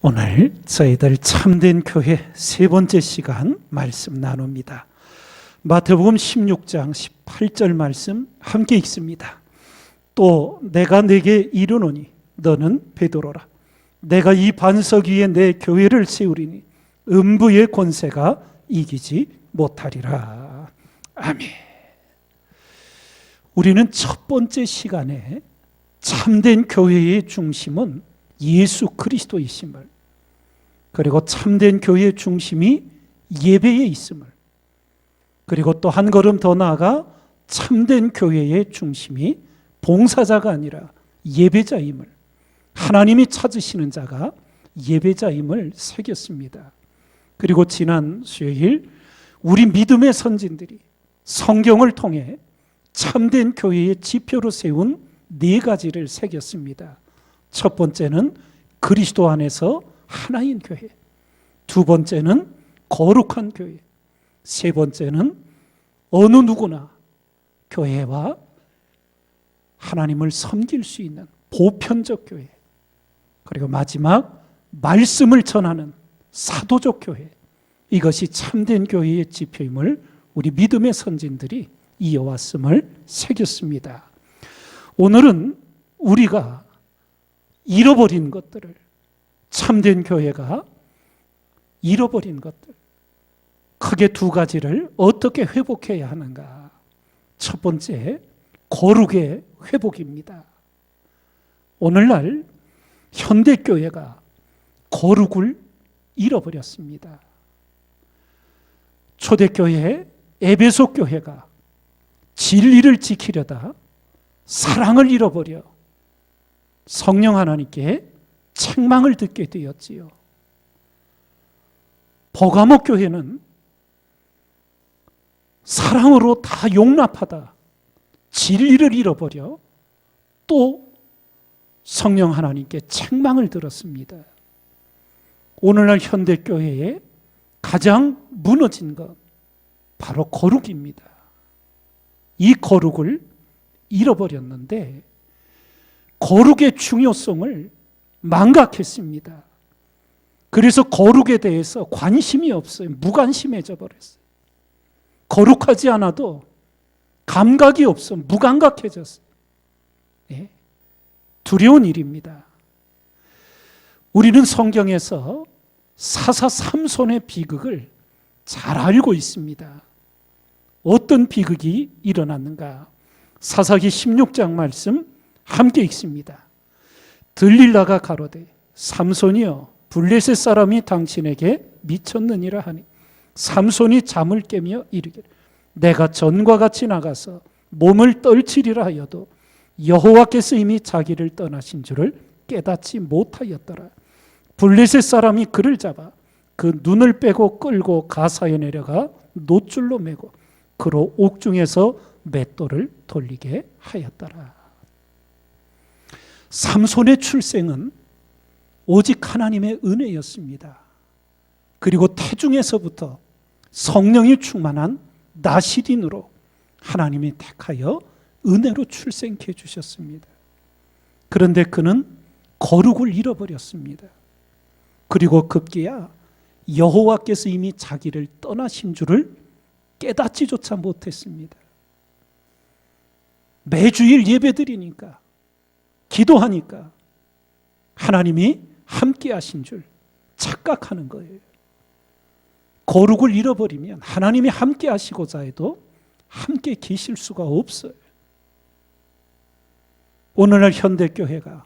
오늘 저희들 참된 교회 세 번째 시간 말씀 나눕니다. 마태복음 16장 18절 말씀 함께 읽습니다. 또 내가 네게 이르노니 너는 베드로라. 내가 이 반석 위에 내 교회를 세우리니 음부의 권세가 이기지 못하리라. 아멘. 우리는 첫 번째 시간에 참된 교회의 중심은 예수 그리스도이심을, 그리고 참된 교회의 중심이 예배에 있음을, 그리고 또 한 걸음 더 나아가 참된 교회의 중심이 봉사자가 아니라 예배자임을, 하나님이 찾으시는 자가 예배자임을 새겼습니다. 그리고 지난 수요일 우리 믿음의 선진들이 성경을 통해 참된 교회의 지표로 세운 네 가지를 새겼습니다. 첫 번째는 그리스도 안에서 하나인 교회, 두 번째는 거룩한 교회, 세 번째는 어느 누구나 교회와 하나님을 섬길 수 있는 보편적 교회, 그리고 마지막 말씀을 전하는 사도적 교회, 이것이 참된 교회의 지표임을 우리 믿음의 선진들이 이어왔음을 새겼습니다. 오늘은 우리가 잃어버린 것들을, 참된 교회가 잃어버린 것들, 크게 두 가지를 어떻게 회복해야 하는가. 첫 번째, 거룩의 회복입니다. 오늘날 현대교회가 거룩을 잃어버렸습니다. 초대교회 에베소 교회가 진리를 지키려다 사랑을 잃어버려 성령 하나님께 책망을 듣게 되었지요. 버가모 교회는 사랑으로 다 용납하다 진리를 잃어버려 또 성령 하나님께 책망을 들었습니다. 오늘날 현대교회에 가장 무너진 것 바로 거룩입니다. 이 거룩을 잃어버렸는데 거룩의 중요성을 망각했습니다. 그래서 거룩에 대해서 관심이 없어요. 무관심해져 버렸어요. 거룩하지 않아도 감각이 없어 무감각해졌어요. 네. 두려운 일입니다. 우리는 성경에서 사사 삼손의 비극을 잘 알고 있습니다. 어떤 비극이 일어났는가? 사사기 16장 말씀 함께 읽습니다. 들릴라가 가로되 삼손이여 블레셋 사람이 당신에게 미쳤느니라 하니 삼손이 잠을 깨며 이르기를 내가 전과 같이 나가서 몸을 떨치리라 하여도 여호와께서 이미 자기를 떠나신 줄을 깨닫지 못하였더라. 블레셋 사람이 그를 잡아 그 눈을 빼고 끌고 가사에 내려가 놋줄로 매고 그로 옥중에서 맷돌을 돌리게 하였더라. 삼손의 출생은 오직 하나님의 은혜였습니다. 그리고 태중에서부터 성령이 충만한 나시린으로 하나님이 택하여 은혜로 출생케 해주셨습니다. 그런데 그는 거룩을 잃어버렸습니다. 그리고 급기야 여호와께서 이미 자기를 떠나신 줄을 깨닫지조차 못했습니다. 매주일 예배드리니까, 기도하니까 하나님이 함께 하신 줄 착각하는 거예요. 거룩을 잃어버리면 하나님이 함께 하시고자 해도 함께 계실 수가 없어요. 오늘날 현대교회가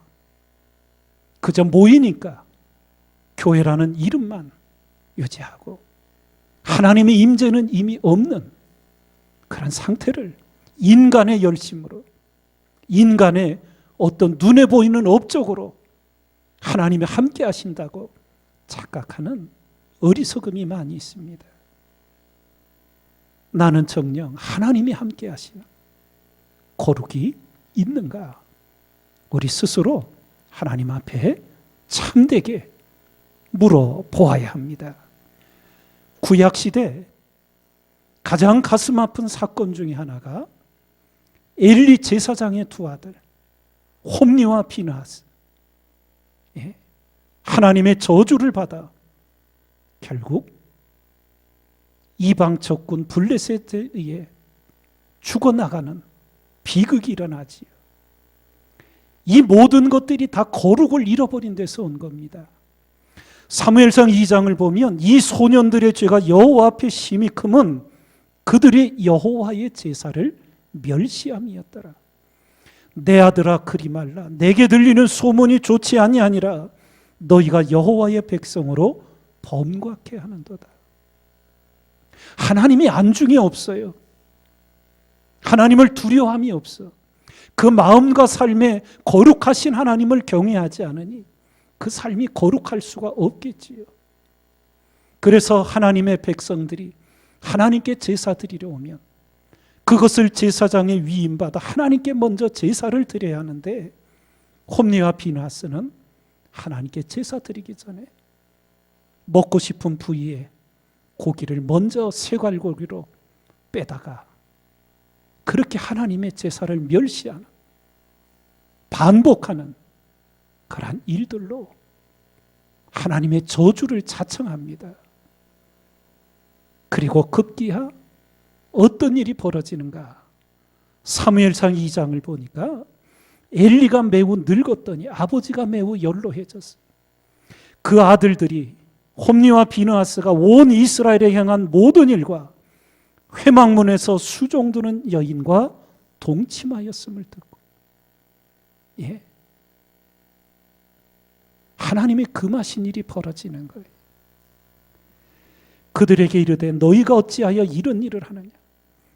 그저 모이니까 교회라는 이름만 유지하고 하나님의 임재는 이미 없는 그런 상태를 인간의 열심으로, 인간의 어떤 눈에 보이는 업적으로 하나님이 함께 하신다고 착각하는 어리석음이 많이 있습니다. 나는 정녕 하나님이 함께 하시는 거룩이 있는가? 우리 스스로 하나님 앞에 참되게 물어보아야 합니다. 구약시대 가장 가슴 아픈 사건 중에 하나가 엘리 제사장의 두 아들 홈리와 비느하스, 하나님의 저주를 받아 결국 이방 적군 블레셋에 의해 죽어나가는 비극이 일어나지요. 이 모든 것들이 다 거룩을 잃어버린 데서 온 겁니다. 사무엘상 2장을 보면 이 소년들의 죄가 여호와 앞에 심히 크면 그들이 여호와의 제사를 멸시함이었더라. 내 아들아 그리 말라. 내게 들리는 소문이 좋지 아니하니라. 너희가 여호와의 백성으로 범죄케 하는도다. 하나님이 안중에 없어요. 하나님을 두려워함이 없어. 그 마음과 삶에 거룩하신 하나님을 경외하지 않으니 그 삶이 거룩할 수가 없겠지요. 그래서 하나님의 백성들이 하나님께 제사 드리려 오면 그것을 제사장의 위임받아 하나님께 먼저 제사를 드려야 하는데, 홈리와 비나스는 하나님께 제사 드리기 전에 먹고 싶은 부위에 고기를 먼저 쇠갈고기로 빼다가 그렇게 하나님의 제사를 멸시하는, 반복하는 그러한 일들로 하나님의 저주를 자청합니다. 그리고 급기야 어떤 일이 벌어지는가? 사무엘상 2장을 보니까 엘리가 매우 늙었더니 아버지가 매우 연로해졌어요. 그 아들들이 홈리와 비느하스가 온 이스라엘에 행한 모든 일과 회막문에서 수종드는 여인과 동침하였음을 듣고, 하나님의 금하신 일이 벌어지는 거예요. 그들에게 이르되 너희가 어찌하여 이런 일을 하느냐?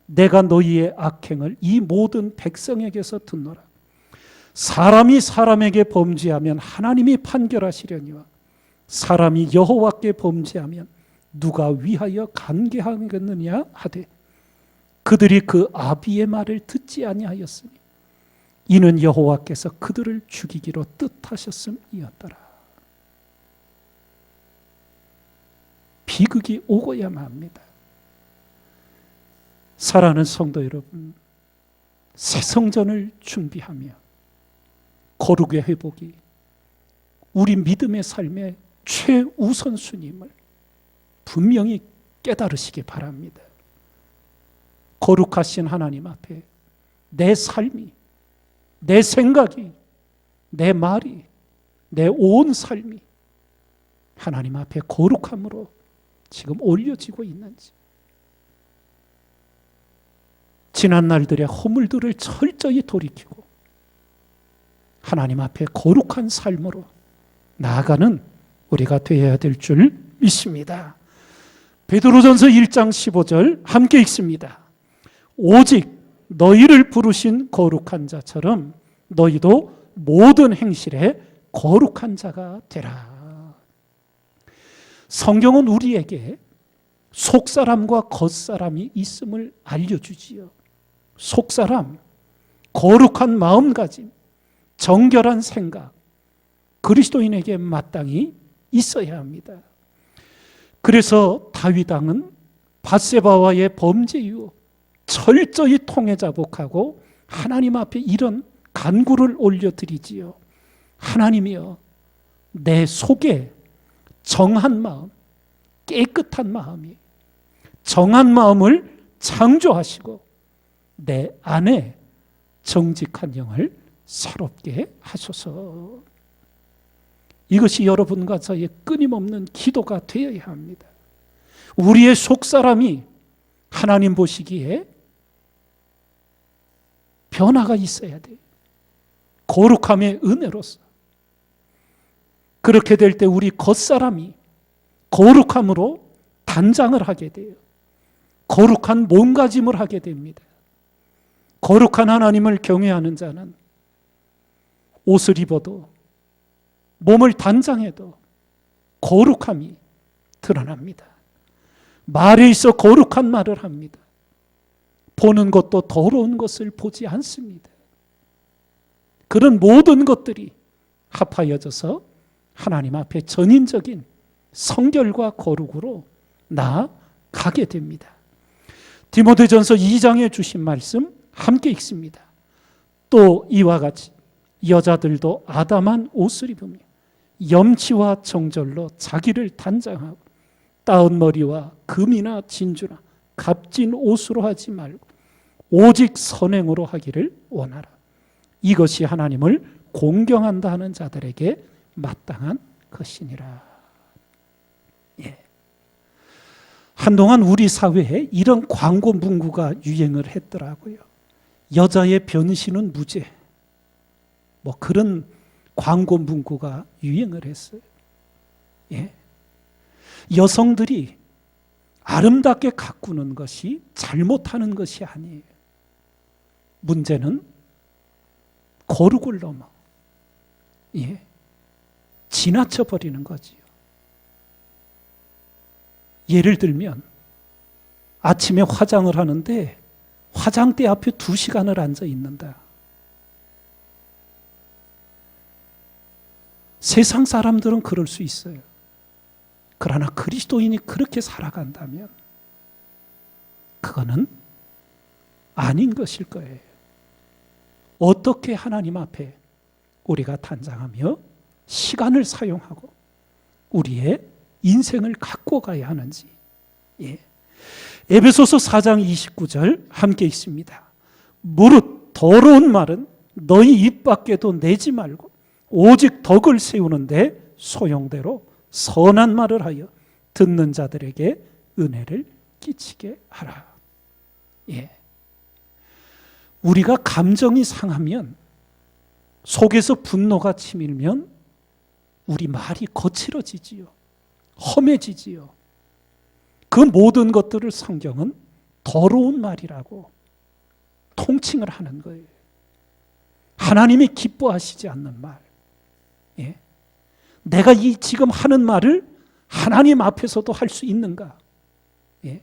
내가 너희의 악행을 이 모든 백성에게서 듣노라. 사람이 사람에게 범죄하면 하나님이 판결하시려니와 사람이 여호와께 범죄하면 누가 위하여 간계하겠느냐 하되, 그들이 그 아비의 말을 듣지 아니하였으니 이는 여호와께서 그들을 죽이기로 뜻하셨음이었더라. 비극이 오고야만 합니다. 사랑하는 성도 여러분, 새 성전을 준비하며 거룩의 회복이 우리 믿음의 삶의 최우선순위임을 분명히 깨달으시기 바랍니다. 거룩하신 하나님 앞에 내 삶이, 내 생각이, 내 말이, 내 온 삶이 하나님 앞에 거룩함으로 지금 올려지고 있는지, 지난 날들의 허물들을 철저히 돌이키고 하나님 앞에 거룩한 삶으로 나아가는 우리가 되어야 될 줄 믿습니다. 베드로전서 1장 15절 함께 읽습니다. 오직 너희를 부르신 거룩한 자처럼 너희도 모든 행실에 거룩한 자가 되라. 성경은 우리에게 속사람과 겉사람이 있음을 알려주지요. 속사람, 거룩한 마음가짐, 정결한 생각, 그리스도인에게 마땅히 있어야 합니다. 그래서 다윗 왕은 밧세바와의 범죄 이후 철저히 통해 자복하고 하나님 앞에 이런 간구를 올려드리지요. 하나님이여, 내 속에 정한 마음, 깨끗한 마음이, 정한 마음을 창조하시고 내 안에 정직한 영을 새롭게 하소서. 이것이 여러분과 저의 끊임없는 기도가 되어야 합니다. 우리의 속사람이 하나님 보시기에 변화가 있어야 돼요. 거룩함의 은혜로서. 그렇게 될 때 우리 겉사람이 거룩함으로 단장을 하게 돼요. 거룩한 몸가짐을 하게 됩니다. 거룩한 하나님을 경외하는 자는 옷을 입어도 몸을 단장해도 거룩함이 드러납니다. 말에 있어 거룩한 말을 합니다. 보는 것도 더러운 것을 보지 않습니다. 그런 모든 것들이 합하여져서 하나님 앞에 전인적인 성결과 거룩으로 나아가게 됩니다. 디모데전서 2장에 주신 말씀 함께 읽습니다. 또 이와 같이 여자들도 아담한 옷을 입으며 염치와 정절로 자기를 단장하고 따은 머리와 금이나 진주나 값진 옷으로 하지 말고 오직 선행으로 하기를 원하라. 이것이 하나님을 공경한다 하는 자들에게 마땅한 것이니라. 예. 한동안 우리 사회에 이런 광고 문구가 유행을 했더라고요. 여자의 변신은 무죄. 뭐 그런 광고 문구가 유행을 했어요. 예. 여성들이 아름답게 가꾸는 것이 잘못하는 것이 아니에요. 문제는 거룩을 넘어 지나쳐 버리는 거지요. 예를 들면 아침에 화장을 하는데 화장대 앞에 2시간을 앉아 있는다. 세상 사람들은 그럴 수 있어요. 그러나 그리스도인이 그렇게 살아간다면 그거는 아닌 것일 거예요. 어떻게 하나님 앞에 우리가 단장하며 시간을 사용하고 우리의 인생을 갖고 가야 하는지. 예. 에베소서 4장 29절 함께 있습니다. 무릇 더러운 말은 너희 입 밖에도 내지 말고 오직 덕을 세우는데 소용대로 선한 말을 하여 듣는 자들에게 은혜를 끼치게 하라. 예. 우리가 감정이 상하면, 속에서 분노가 치밀면 우리 말이 거칠어지지요. 험해지지요. 그 모든 것들을 성경은 더러운 말이라고 통칭을 하는 거예요. 하나님이 기뻐하시지 않는 말. 예. 내가 이 지금 하는 말을 하나님 앞에서도 할 수 있는가? 예.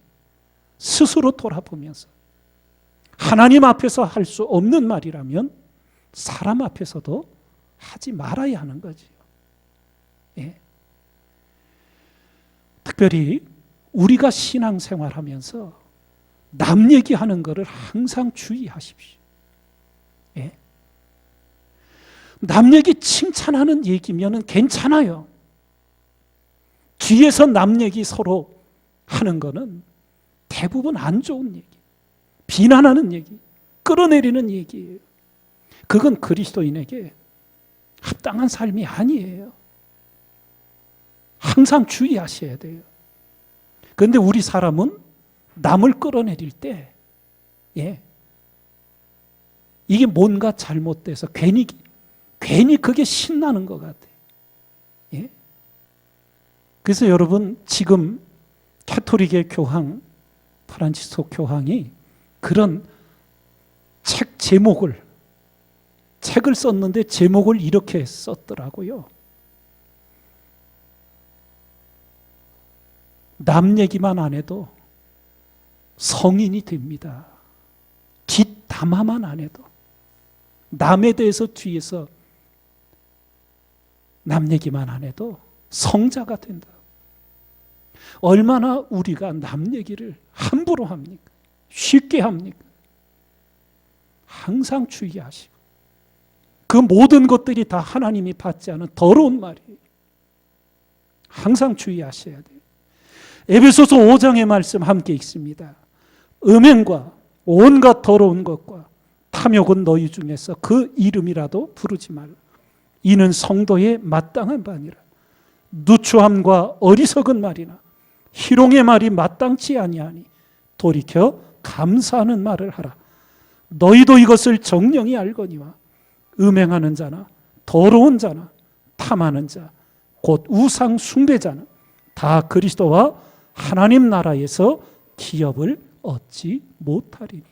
스스로 돌아보면서 하나님 앞에서 할 수 없는 말이라면 사람 앞에서도 하지 말아야 하는 거지요. 예. 특별히 우리가 신앙생활하면서 남 얘기하는 것을 항상 주의하십시오. 예. 남 얘기 칭찬하는 얘기면 괜찮아요. 뒤에서 남 얘기 서로 하는 거는 대부분 안 좋은 얘기, 비난하는 얘기, 끌어내리는 얘기예요. 그건 그리스도인에게 합당한 삶이 아니에요. 항상 주의하셔야 돼요. 그런데 우리 사람은 남을 끌어내릴 때 이게 뭔가 잘못돼서 괜히 그게 신나는 것 같아요. 예? 그래서 여러분, 지금 가톨릭의 교황 프란치스코 교황이 그런 책을 썼는데 제목을 이렇게 썼더라고요. 남 얘기만 안 해도 성인이 됩니다. 뒷담화만 안 해도 남에 대해서 뒤에서 남 얘기만 안 해도 성자가 된다. 얼마나 우리가 남 얘기를 함부로 합니까? 쉽게 합니까? 항상 주의하시고, 그 모든 것들이 다 하나님이 받지 않은 더러운 말이에요. 항상 주의하셔야 돼요. 에베소서 5장의 말씀 함께 읽습니다. 음행과 온갖 더러운 것과 탐욕은 너희 중에서 그 이름이라도 부르지 말라. 이는 성도의 마땅한 바니라. 누추함과 어리석은 말이나 희롱의 말이 마땅치 아니하니 돌이켜 감사하는 말을 하라. 너희도 이것을 정령이 알거니와 음행하는 자나 더러운 자나 탐하는 자 곧 우상 숭배자는 다 그리스도와 하나님 나라에서 기업을 얻지 못하리니.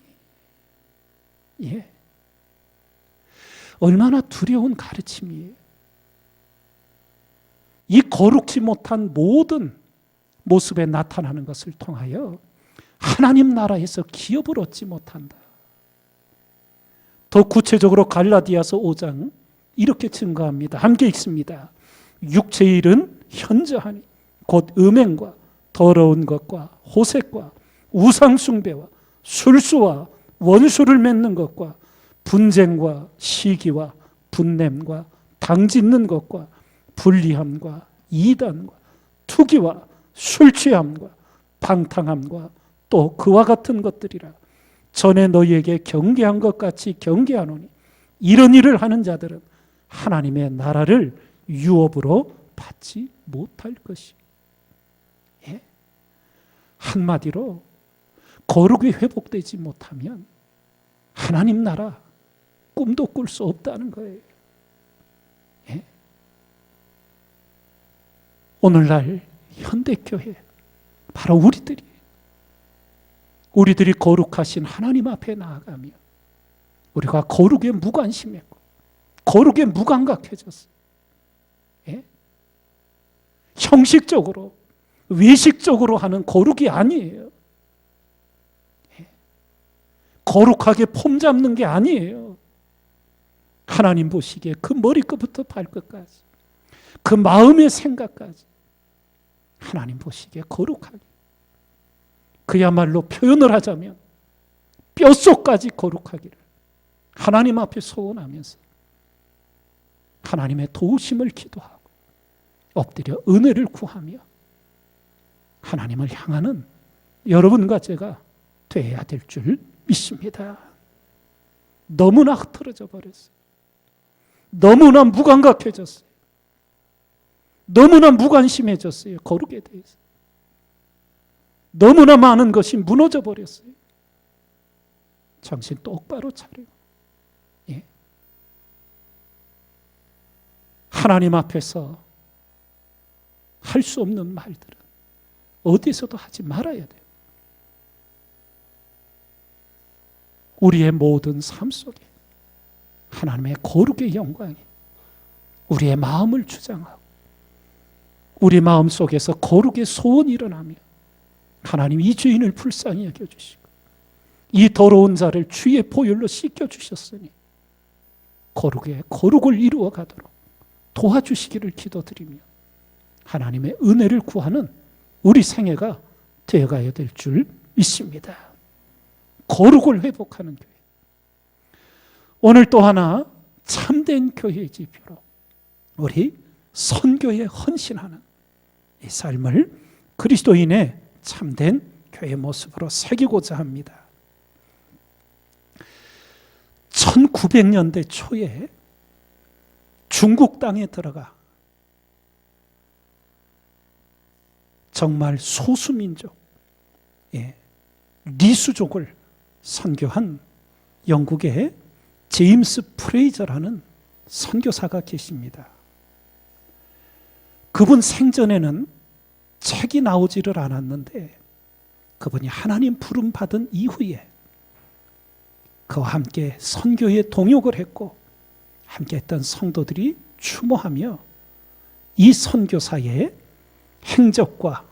예. 얼마나 두려운 가르침이에요. 이 거룩지 못한 모든 모습에 나타나는 것을 통하여 하나님 나라에서 기업을 얻지 못한다. 더 구체적으로 갈라디아서 5장 이렇게 증거합니다. 함께 읽습니다. 육체의 일은 현저하니 곧 음행과 더러운 것과 호색과 우상숭배와 술수와 원수를 맺는 것과 분쟁과 시기와 분냄과 당짓는 것과 불리함과 이단과 투기와 술취함과 방탕함과 또 그와 같은 것들이라. 전에 너희에게 경계한 것 같이 경계하노니 이런 일을 하는 자들은 하나님의 나라를 유업으로 받지 못할 것이. 예? 한마디로 거룩이 회복되지 못하면 하나님 나라 꿈도 꿀 수 없다는 거예요. 예? 오늘날 현대교회 바로 우리들이 거룩하신 하나님 앞에 나아가며 우리가 거룩에 무관심했고 거룩에 무감각해졌어요. 예? 형식적으로 외식적으로 하는 거룩이 아니에요. 예? 거룩하게 폼 잡는 게 아니에요. 하나님 보시기에 그 머리끝부터 발끝까지 그 마음의 생각까지 하나님 보시기에 거룩하게, 그야말로 표현을 하자면 뼛속까지 거룩하기를 하나님 앞에 소원하면서 하나님의 도우심을 기도하고 엎드려 은혜를 구하며 하나님을 향하는 여러분과 제가 되어야 될 줄 믿습니다. 너무나 흐트러져 버렸어요. 너무나 무감각해졌어요. 너무나 무관심해졌어요. 거룩에 대해서. 너무나 많은 것이 무너져 버렸어요. 정신 똑바로 차려요. 예. 하나님 앞에서 할 수 없는 말들은 어디서도 하지 말아야 돼요. 우리의 모든 삶 속에 하나님의 거룩의 영광이 우리의 마음을 주장하고 우리 마음 속에서 거룩의 소원이 일어나며 하나님 이 죄인을 불쌍히 여겨주시고 이 더러운 자를 주의 보혈로 씻겨주셨으니 거룩을 이루어 가도록 도와주시기를 기도드리며 하나님의 은혜를 구하는 우리 생애가 되어가야 될 줄 믿습니다. 거룩을 회복하는 교회. 오늘 또 하나 참된 교회의 지표로 우리 선교에 헌신하는 이 삶을 그리스도인의 참된 교회 모습으로 새기고자 합니다. 1900년대 초에 중국 땅에 들어가 정말 소수민족, 리수족을 선교한 영국의 제임스 프레이저라는 선교사가 계십니다. 그분 생전에는 책이 나오지를 않았는데 그분이 하나님 부름 받은 이후에 그와 함께 선교에 동역을 했고 함께 했던 성도들이 추모하며 이 선교사의 행적과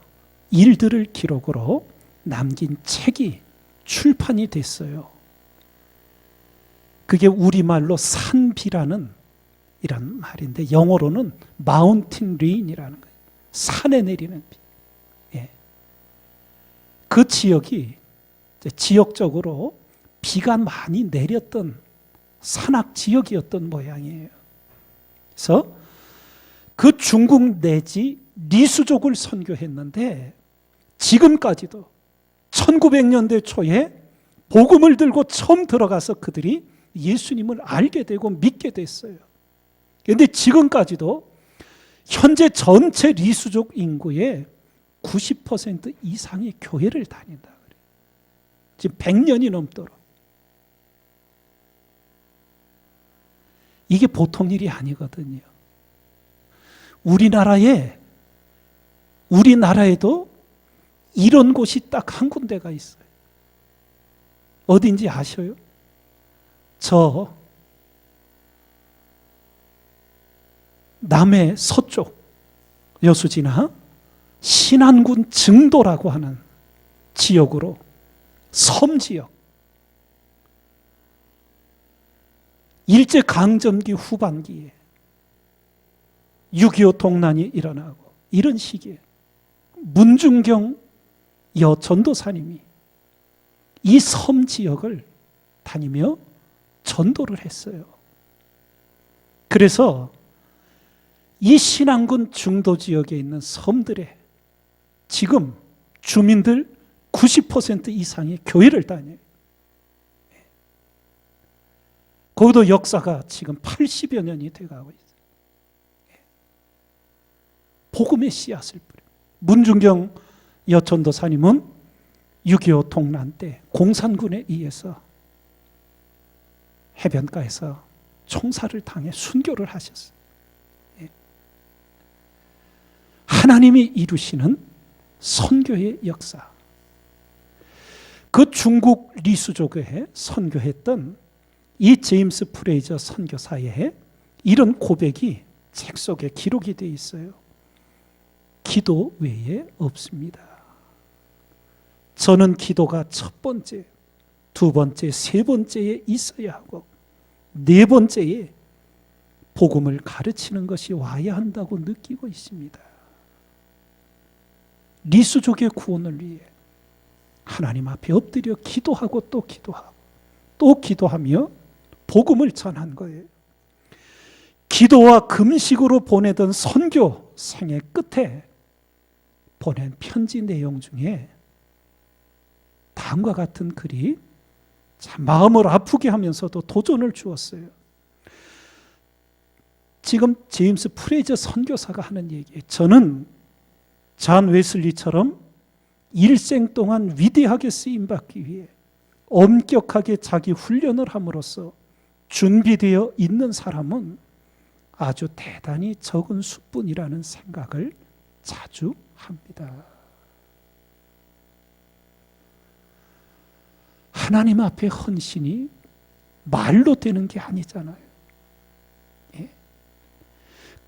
일들을 기록으로 남긴 책이 출판이 됐어요. 그게 우리말로 산비라는 이런 말인데 영어로는 마운틴 레인이라는 거예요. 산에 내리는 비. 예. 그 지역이 지역적으로 비가 많이 내렸던 산악 지역이었던 모양이에요. 그래서 그 중국 내지 리수족을 선교했는데 지금까지도 1900년대 초에 복음을 들고 처음 들어가서 그들이 예수님을 알게 되고 믿게 됐어요. 그런데 지금까지도 현재 전체 리수족 인구의 90% 이상이 교회를 다닌다. 지금 100년이 넘도록. 이게 보통 일이 아니거든요. 우리나라에도 이런 곳이 딱 한 군데가 있어요. 어딘지 아셔요? 저 남해 서쪽 여수지나 신안군 증도라고 하는 지역으로 섬지역, 일제강점기 후반기에 6.25 동란이 일어나고 이런 시기에 문중경 전도사님이 이 섬 지역을 다니며 전도를 했어요. 그래서 이 신안군 중도 지역에 있는 섬들에 지금 주민들 90% 이상이 교회를 다녀요. 거기도 역사가 지금 80여 년이 돼가고 있어요. 복음의 씨앗을 뿌려. 문중경 여천도사님은 6.25 동란 때 공산군에 의해서 해변가에서 총살을 당해 순교를 하셨어요. 하나님이 이루시는 선교의 역사. 그 중국 리수족에 선교했던 이 제임스 프레이저 선교사의 이런 고백이 책 속에 기록이 되어 있어요. 기도 외에 없습니다. 저는 기도가 첫 번째, 두 번째, 세 번째에 있어야 하고 네 번째에 복음을 가르치는 것이 와야 한다고 느끼고 있습니다. 리수족의 구원을 위해 하나님 앞에 엎드려 기도하고 또 기도하고 또 기도하며 복음을 전한 거예요. 기도와 금식으로 보내던 선교 생애 끝에 보낸 편지 내용 중에 다음과 같은 글이 참 마음을 아프게 하면서도 도전을 주었어요. 지금 제임스 프레이저 선교사가 하는 얘기예요. 저는 존 웨슬리처럼 일생 동안 위대하게 쓰임받기 위해 엄격하게 자기 훈련을 함으로써 준비되어 있는 사람은 아주 대단히 적은 수뿐이라는 생각을 자주 합니다. 하나님 앞에 헌신이 말로 되는 게 아니잖아요. 예?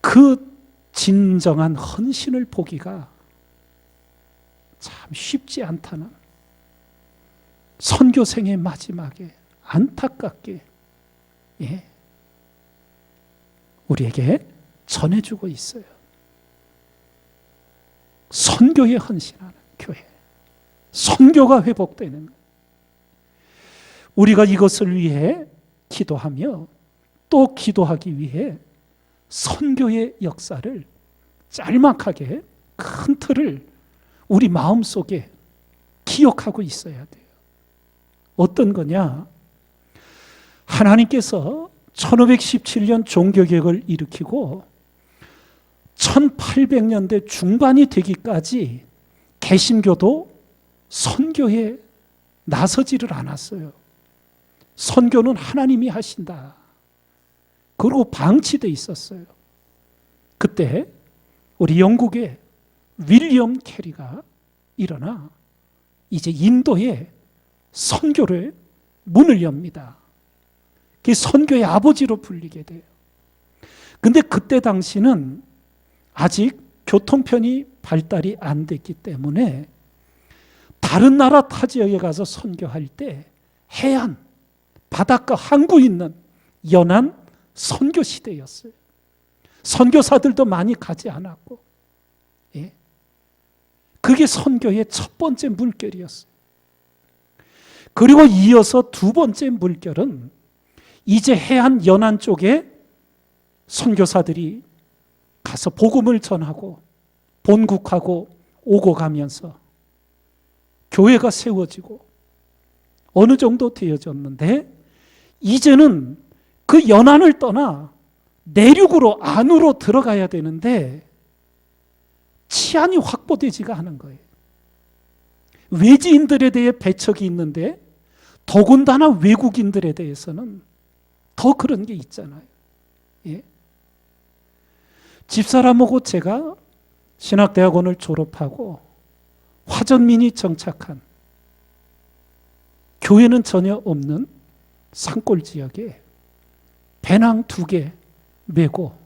그 진정한 헌신을 보기가 참 쉽지 않다는 선교생의 마지막에 안타깝게 우리에게 전해주고 있어요. 선교에 헌신하는 교회, 선교가 회복되는 것. 우리가 이것을 위해 기도하며 또 기도하기 위해 선교의 역사를 짤막하게 큰 틀을 우리 마음속에 기억하고 있어야 돼요. 어떤 거냐? 하나님께서 1517년 종교개혁을 일으키고 1800년대 중반이 되기까지 개신교도 선교에 나서지를 않았어요. 선교는 하나님이 하신다. 그리고 방치되어 있었어요. 그때 우리 영국의 윌리엄 캐리가 일어나 이제 인도에 선교를 문을 엽니다. 그 선교의 아버지로 불리게 돼요. 근데 그때 당시는 아직 교통편이 발달이 안 됐기 때문에 다른 나라 타 지역에 가서 선교할 때 해안, 바닷가 항구 있는 연안 선교 시대였어요. 선교사들도 많이 가지 않았고, 그게 선교의 첫 번째 물결이었어요. 그리고 이어서 두 번째 물결은 이제 해안 연안 쪽에 선교사들이 가서 복음을 전하고 본국하고 오고 가면서 교회가 세워지고 어느 정도 되어졌는데 이제는 그 연안을 떠나 내륙으로 안으로 들어가야 되는데 치안이 확보되지가 않은 거예요. 외지인들에 대해 배척이 있는데 더군다나 외국인들에 대해서는 더 그런 게 있잖아요. 예? 집사람하고 제가 신학대학원을 졸업하고 화전민이 정착한 교회는 전혀 없는 산골 지역에 배낭 2개 메고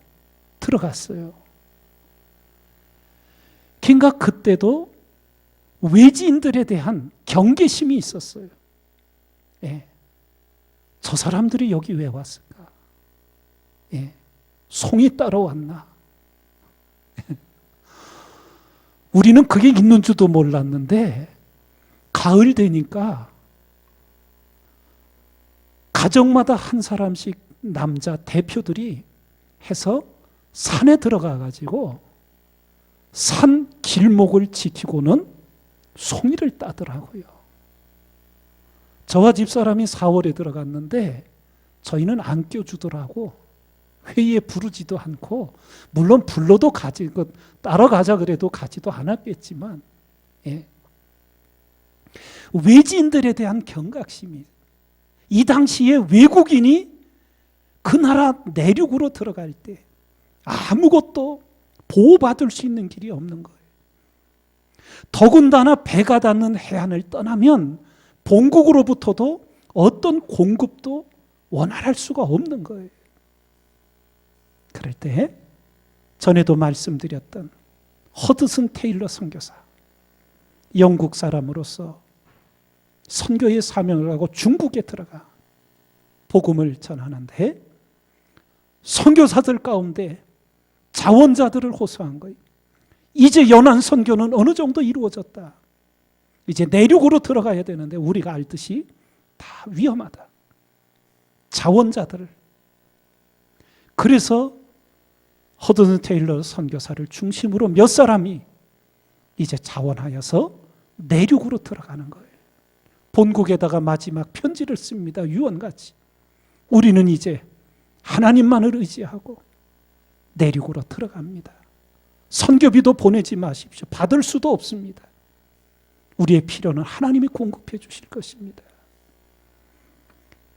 들어갔어요. 그러니까 그때도 외지인들에 대한 경계심이 있었어요. 예. 저 사람들이 여기 왜 왔을까? 예. 송이 따라왔나? 우리는 그게 있는 줄도 몰랐는데 가을 되니까 가정마다 한 사람씩 남자 대표들이 해서 산에 들어가 가지고 산 길목을 지키고는 송이를 따더라고요. 저와 집사람이 4월에 들어갔는데 저희는 안 껴주더라고. 회의에 부르지도 않고, 물론 불러도 따라가자 그래도 가지도 않았겠지만, 예. 외지인들에 대한 경각심이, 이 당시에 외국인이 그 나라 내륙으로 들어갈 때 아무것도 보호받을 수 있는 길이 없는 거예요. 더군다나 배가 닿는 해안을 떠나면 본국으로부터도 어떤 공급도 원활할 수가 없는 거예요. 그럴 때 전에도 말씀드렸던 허드슨 테일러 선교사, 영국 사람으로서 선교의 사명을 하고 중국에 들어가 복음을 전하는데, 선교사들 가운데 자원자들을 호소한 거예요. 이제 연안 선교는 어느 정도 이루어졌다. 이제 내륙으로 들어가야 되는데 우리가 알듯이 다 위험하다. 자원자들을. 그래서 허드슨 테일러 선교사를 중심으로 몇 사람이 이제 자원하여서 내륙으로 들어가는 거예요. 본국에다가 마지막 편지를 씁니다. 유언같이. 우리는 이제 하나님만을 의지하고 내륙으로 들어갑니다. 선교비도 보내지 마십시오. 받을 수도 없습니다. 우리의 필요는 하나님이 공급해 주실 것입니다.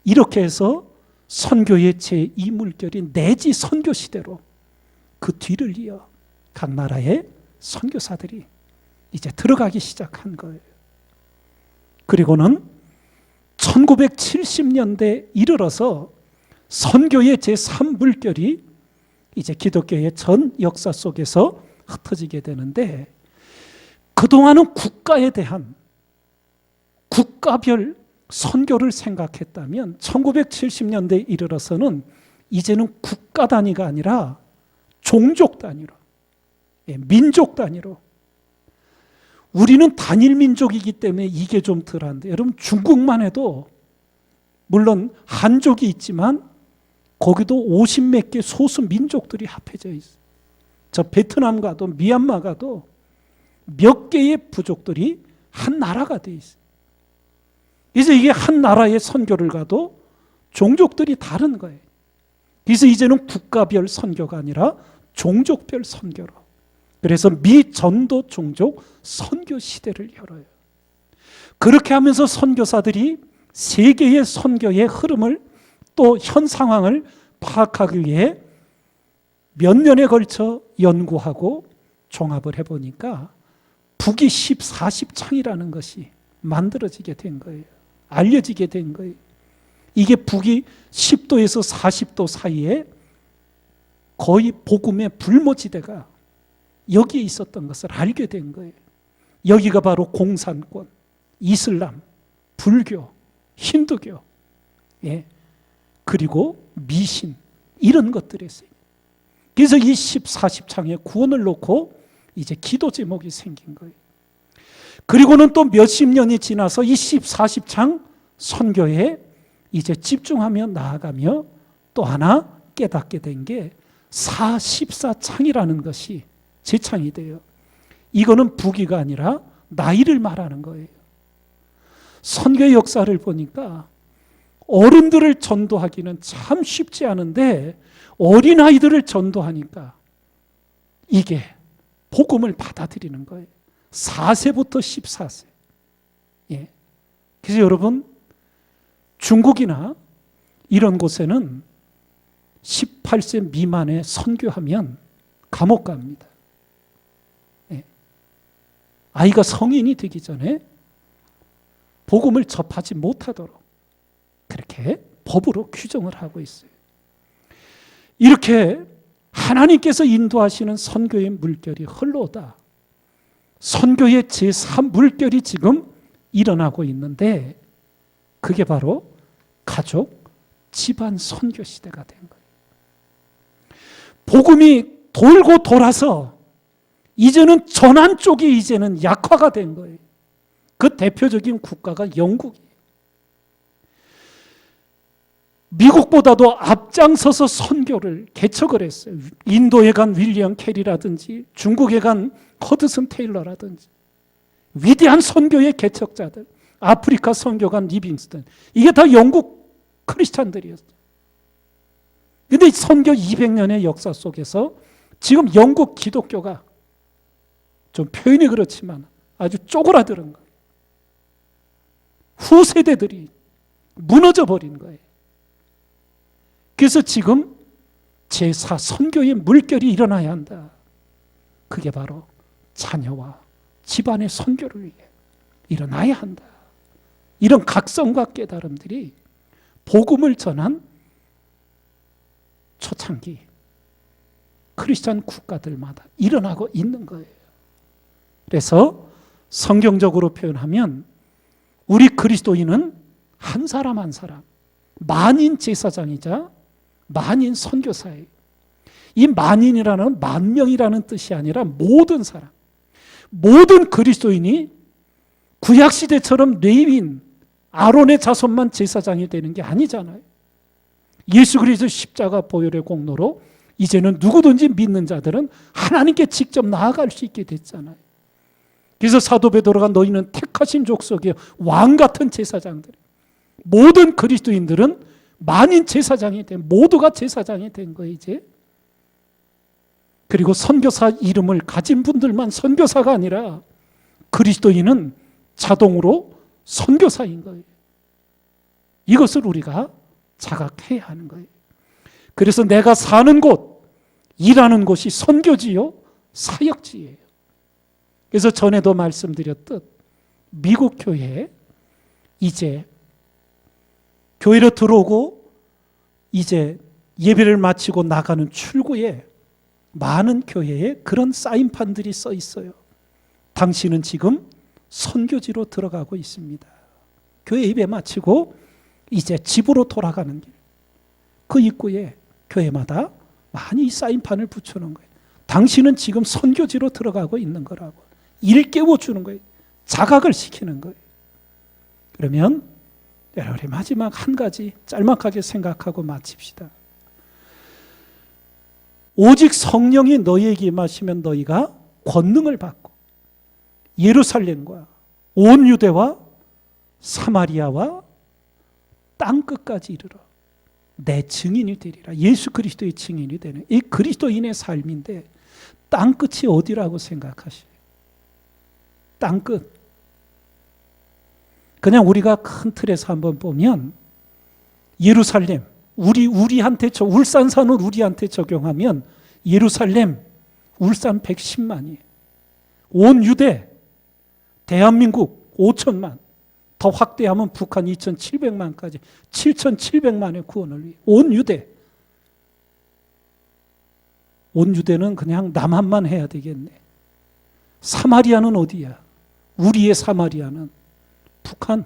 이렇게 해서 선교의 제2물결인 내지 선교 시대로 그 뒤를 이어 각 나라의 선교사들이 이제 들어가기 시작한 거예요. 그리고는 1970년대에 이르러서 선교의 제3물결이 이제 기독교의 전 역사 속에서 흩어지게 되는데, 그동안은 국가에 대한 국가별 선교를 생각했다면 1970년대에 이르러서는 이제는 국가 단위가 아니라 종족 단위로, 민족 단위로. 우리는 단일 민족이기 때문에 이게 좀 덜한데, 여러분 중국만 해도 물론 한족이 있지만 거기도 50몇 개 소수 민족들이 합해져 있어요. 저 베트남 가도 미얀마 가도 몇 개의 부족들이 한 나라가 돼 있어요. 그래서 이게 한 나라의 선교를 가도 종족들이 다른 거예요. 그래서 이제는 국가별 선교가 아니라 종족별 선교로. 그래서 미전도 종족 선교 시대를 열어요. 그렇게 하면서 선교사들이 세계의 선교의 흐름을 또 현 상황을 파악하기 위해 몇 년에 걸쳐 연구하고 종합을 해보니까 북위 10, 40창이라는 것이 만들어지게 된 거예요. 알려지게 된 거예요. 이게 북위 10도에서 40도 사이에 거의 복음의 불모지대가 여기에 있었던 것을 알게 된 거예요. 여기가 바로 공산권, 이슬람, 불교, 힌두교, 그리고 미신, 이런 것들이었어요. 그래서 이 10, 40창에 구원을 놓고 이제 기도 제목이 생긴 거예요. 그리고는 또 몇십 년이 지나서 이 10, 40창 선교에 이제 집중하며 나아가며 또 하나 깨닫게 된 게 44창이라는 것이 제창이 돼요. 이거는 부기가 아니라 나이를 말하는 거예요. 선교의 역사를 보니까 어른들을 전도하기는 참 쉽지 않은데 어린아이들을 전도하니까 이게 복음을 받아들이는 거예요. 4세부터 14세. 그래서 여러분 중국이나 이런 곳에는 18세 미만에 선교하면 감옥 갑니다. 아이가 성인이 되기 전에 복음을 접하지 못하도록 그렇게 법으로 규정을 하고 있어요. 이렇게 하나님께서 인도하시는 선교의 물결이 흘러오다 선교의 제3물결이 지금 일어나고 있는데, 그게 바로 가족, 집안 선교 시대가 된 거예요. 복음이 돌고 돌아서 이제는 전한 쪽이 이제는 약화가 된 거예요. 그 대표적인 국가가 영국이에요. 미국보다도 앞장서서 선교를 개척을 했어요. 인도에 간 윌리엄 캐리라든지 중국에 간 허드슨 테일러라든지 위대한 선교의 개척자들, 아프리카 선교관 리빙스턴, 이게 다 영국 크리스찬들이었어요. 그런데 선교 200년의 역사 속에서 지금 영국 기독교가 좀 표현이 그렇지만 아주 쪼그라드는 거예요. 후세대들이 무너져 버린 거예요. 그래서 지금 제4 선교의 물결이 일어나야 한다. 그게 바로 자녀와 집안의 선교를 위해 일어나야 한다. 이런 각성과 깨달음들이 복음을 전한 초창기 크리스찬 국가들마다 일어나고 있는 거예요. 그래서 성경적으로 표현하면 우리 그리스도인은 한 사람 한 사람 만인 제사장이자 만인 선교사예요. 이 만인이라는 만명이라는 뜻이 아니라 모든 사람, 모든 그리스도인이 구약시대처럼 레위인 아론의 자손만 제사장이 되는 게 아니잖아요. 예수 그리스도 십자가 보혈의 공로로 이제는 누구든지 믿는 자들은 하나님께 직접 나아갈 수 있게 됐잖아요. 그래서 사도 베드로가 너희는 택하신 족속이요 왕 같은 제사장들, 모든 그리스도인들은 만인 제사장이 된, 모두가 제사장이 된 거예요 이제. 그리고 선교사 이름을 가진 분들만 선교사가 아니라 그리스도인은 자동으로 선교사인 거예요. 이것을 우리가 자각해야 하는 거예요. 그래서 내가 사는 곳, 일하는 곳이 선교지요 사역지예요. 그래서 전에도 말씀드렸듯 미국 교회에 이제 교회로 들어오고 이제 예배를 마치고 나가는 출구에 많은 교회에 그런 사인판들이 써 있어요. 당신은 지금 선교지로 들어가고 있습니다. 교회 예배 마치고 이제 집으로 돌아가는 길, 그 입구에 교회마다 많이 사인판을 붙여놓은 거예요. 당신은 지금 선교지로 들어가고 있는 거라고 일깨워주는 거예요. 자각을 시키는 거예요. 그러면 여러분의 마지막 한 가지 짤막하게 생각하고 마칩시다. 오직 성령이 너희에게 임하시면 너희가 권능을 받고 예루살렘과 온 유대와 사마리아와 땅끝까지 이르러 내 증인이 되리라. 예수 그리스도의 증인이 되는 이 그리스도인의 삶인데 땅끝이 어디라고 생각하시요? 땅끝. 그냥 우리가 큰 틀에서 한번 보면 예루살렘, 우리한테 울산 사는 우리한테 적용하면 예루살렘, 울산 110만이에요. 온 유대, 대한민국 5천만, 더 확대하면 북한 2,700만까지 7,700만의 구원을 위해 온 유대. 온 유대는 그냥 남한만 해야 되겠네. 사마리아는 어디야? 우리의 사마리아는 북한,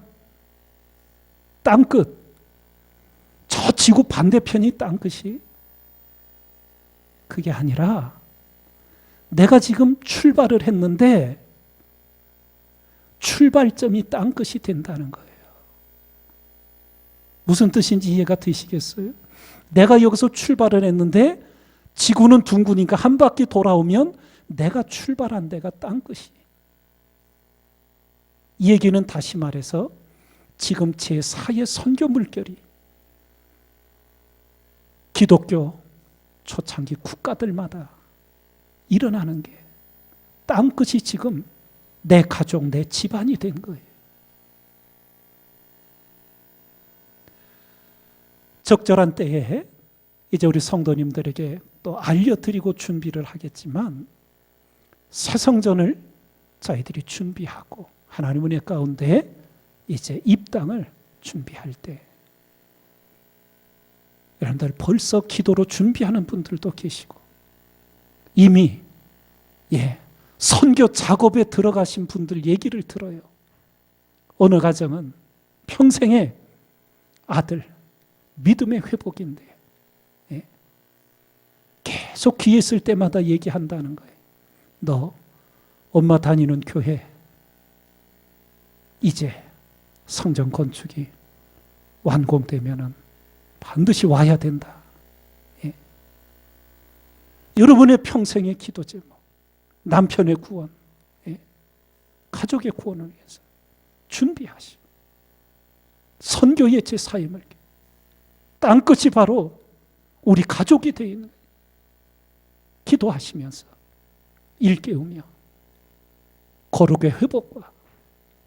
땅끝. 저 지구 반대편이 땅끝이. 그게 아니라 내가 지금 출발을 했는데 출발점이 땅끝이 된다는 거예요. 무슨 뜻인지 이해가 되시겠어요? 내가 여기서 출발을 했는데 지구는 둥그니까 한 바퀴 돌아오면 내가 출발한 데가 땅끝이. 이 얘기는 다시 말해서 지금 제4의 선교 물결이 기독교 초창기 국가들마다 일어나는 게 땅끝이 지금 내 가족, 내 집안이 된 거예요. 적절한 때에 이제 우리 성도님들에게 또 알려드리고 준비를 하겠지만 새성전을 저희들이 준비하고 하나님 은혜 가운데 이제 입당을 준비할 때 여러분들 벌써 기도로 준비하는 분들도 계시고 이미 선교 작업에 들어가신 분들 얘기를 들어요. 어느 가정은 평생의 아들 믿음의 회복인데 계속 귀에 있을 때마다 얘기한다는 거예요. 너 엄마 다니는 교회 이제 성전 건축이 완공되면은 반드시 와야 된다. 예. 여러분의 평생의 기도 제목, 남편의 구원, 예. 가족의 구원을 위해서 준비하시고 선교의 제사임을 땅끝이 바로 우리 가족이 되어 있는 거예요. 기도하시면서 일깨우며 거룩의 회복과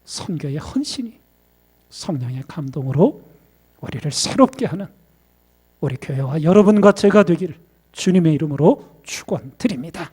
선교의 헌신이 성령의 감동으로 우리를 새롭게 하는 우리 교회와 여러분과 제가 되기를 주님의 이름으로 축원드립니다.